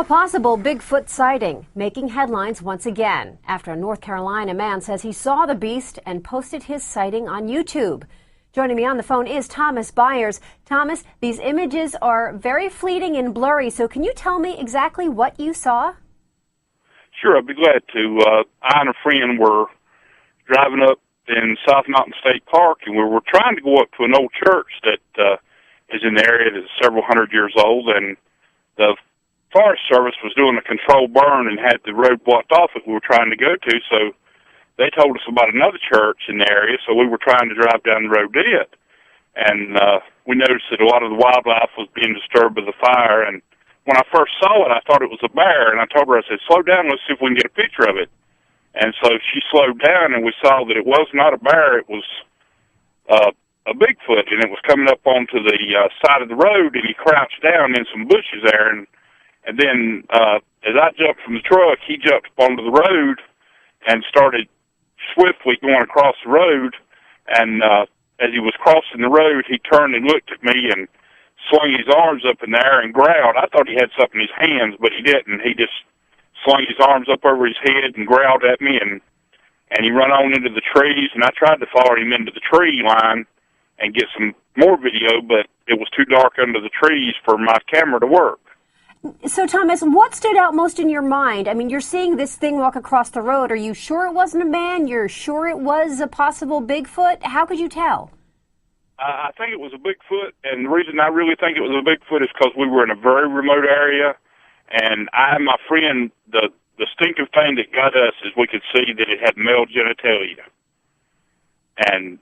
A possible Bigfoot sighting making headlines once again after a North Carolina man says he saw the beast and posted his sighting on YouTube. Joining me on the phone is Thomas Byers. Thomas, these images are very fleeting and blurry, so can you tell me exactly what you saw? Sure, I'd be glad to. I and a friend were driving up in South Mountain State Park, and we were trying to go up to an old church that is in the area that's several hundred years old, and the Forest Service was doing a controlled burn and had the road blocked off that we were trying to go to, so they told us about another church in the area, so we were trying to drive down the road to it. And we noticed that a lot of the wildlife was being disturbed by the fire, and when I first saw it, I thought it was a bear, and I told her, I said, slow down, let's see if we can get a picture of it. And so she slowed down, and we saw that it was not a bear, it was a Bigfoot, and it was coming up onto the side of the road, and he crouched down in some bushes there, and then as I jumped from the truck, he jumped up onto the road and started swiftly going across the road, and as he was crossing the road, he turned and looked at me and swung his arms up in the air and growled. I thought he had something in his hands, but he didn't. He just slung his arms up over his head and growled at me, and he run on into the trees, and I tried to follow him into the tree line and get some more video, but it was too dark under the trees for my camera to work. So, Thomas, what stood out most in your mind? I mean, you're seeing this thing walk across the road. Are you sure it wasn't a man? You're sure it was a possible Bigfoot? How could you tell? I think it was a Bigfoot, and the reason I really think it was a Bigfoot is because we were in a very remote area, and I and my friend, the distinctive thing that got us is we could see that it had male genitalia. And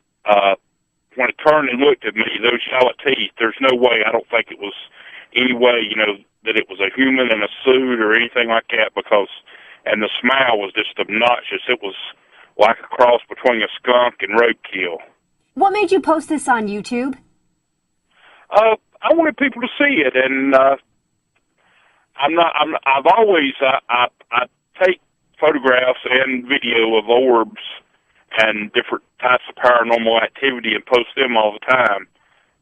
when it turned and looked at me, those yellow teeth, there's no way, I don't think it was any way, that it was a human in a suit or anything like that, and the smell was just obnoxious. It was like a cross between a skunk and roadkill. What made you post this on YouTube? I wanted people to see it, and I take photographs and video of orbs and different types of paranormal activity and post them all the time.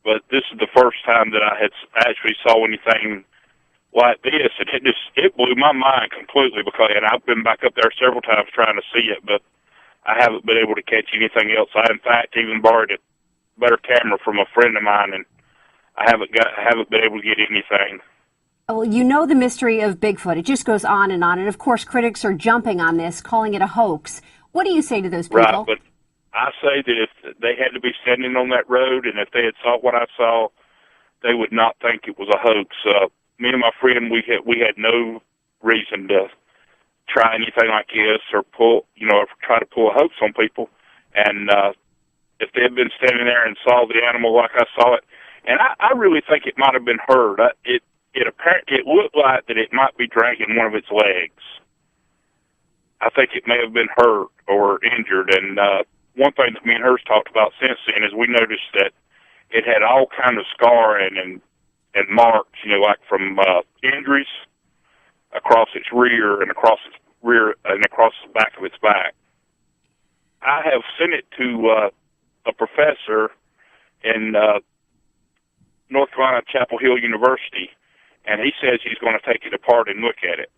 But this is the first time that I had actually saw anything like this, and it blew my mind completely and I've been back up there several times trying to see it, but I haven't been able to catch anything else. I, in fact, even borrowed a better camera from a friend of mine, and I haven't been able to get anything. Well, you know the mystery of Bigfoot. It just goes on, and of course, critics are jumping on this, calling it a hoax. What do you say to those people? Right, but I say that if they had to be standing on that road, and if they had saw what I saw, they would not think it was a hoax. Me and my friend, we had no reason to try anything like this or try to pull a hoax on people. And if they had been standing there and saw the animal like I saw it, and I really think it might have been hurt. It looked like that it might be dragging one of its legs. I think it may have been hurt or injured. And one thing that me and hers talked about since then is we noticed that it had all kind of scarring and marks, like from injuries across its rear and across the back of its back. I have sent it to a professor in North Carolina, Chapel Hill University, and he says he's going to take it apart and look at it.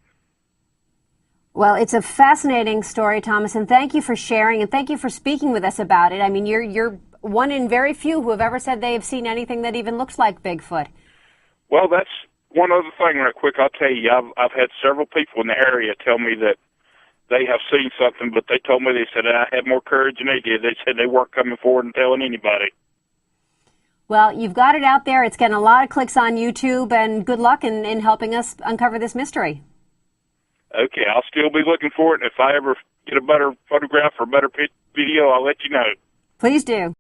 Well, it's a fascinating story, Thomas, and thank you for sharing, and thank you for speaking with us about it. I mean, you're one in very few who have ever said they have seen anything that even looks like Bigfoot. Well, that's one other thing right quick. I'll tell you, I've had several people in the area tell me that they have seen something, but they told me, they said I had more courage than they did. They said they weren't coming forward and telling anybody. Well, you've got it out there. It's getting a lot of clicks on YouTube, and good luck in helping us uncover this mystery. Okay, I'll still be looking for it, and if I ever get a better photograph or a better video, I'll let you know. Please do.